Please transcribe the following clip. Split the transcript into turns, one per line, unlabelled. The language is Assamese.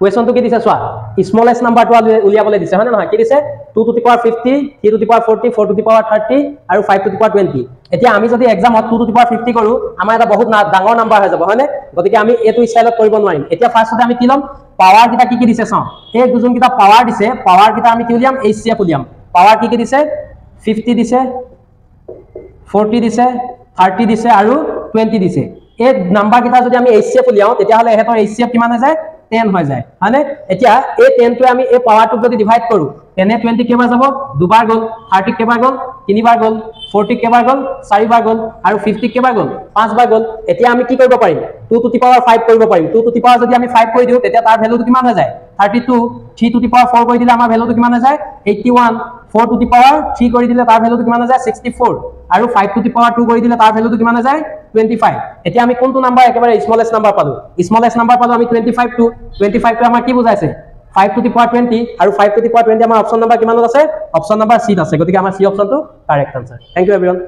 কুৱেশ্যনটো কি দিছে চোৱা স্মলেষ্ট নাম্বাৰটো উলিয়াবলৈ দিছে হয় নে নহয় কি দিছে 2 to the power 50 3 to the power 40 4 to the power 30 আৰু 5 to the power 20 এতিয়া আমি যদি এক্সামত 2 to the power 50 কৰো আমাৰ এটা বহুত ডাঙৰ নাম্বাৰ হৈ যাব হয় নে গতিকে আমি এটো স্টাইলত কৰিব নোৱাৰিম এতিয়া ফাৰ্ষ্টতে আমি কি লম পাৱাৰ কিটা কি দিছে চাও এই দুজন কিটা পাৱাৰ দিছে পাৱাৰ কিটা আমি কি উলিয়াম HCF উলিয়াম পাৱাৰ কি দিছে 50 দিছে 40 দিছে 30 দিছে আৰু 20 দিছে এই নাম্বাৰ কিটা যদি আমি HCF উলিয়াও তেতিয়া হলে এহেতৰ HCF কিমান হৈ যায় 10 হৈ যায় মানে এতিয়া এই 10 টো আমি এই পাৱাৰটো যদি ডিভাইড কৰো তেনে 20 কেবাৰ যাব দুবাৰ গল 30 কেবাৰ গল তিনিবাৰ গল 40 কেবাৰ গল চাৰিবাৰ গল আৰু 50 কেবাৰ গল পাঁচবাৰ গল এতিয়া আমি কি কৰিব পাৰিম 2 to the power 5 কৰিব পাৰিম 2 to the power যদি আমি 5 কৰি দিও তেতিয়া তাৰ ভ্যালুটো কিমান হৈ যায় 32 3 to the power 4 কৰি দিলে আমাৰ ভ্যালুটো কিমান হৈ যায় 81 4 to the power 3 কৰি দিলে তাৰ ভ্যালুটো কিমান হৈ যায় 64 আৰু 5 to the power 2 কৰি দিলে তাৰ ভ্যালুটো কিমান হৈ যায় 25 এতিয়া আমি কোনটো নাম্বাৰ একেবাৰে স্মলেষ্ট নাম্বাৰ পালো স্মলেষ্ট নাম্বাৰ পালো আমি 25 টো আমাৰ কি বুজাইছে 5 to the power 20 আৰু 5 to the power 20 আমাৰ অপচন নাম্বাৰ কিমানত আছে অপচন নাম্বাৰ C আছে গতিকে আমাৰ C অপচনটো correct answer thank you everyone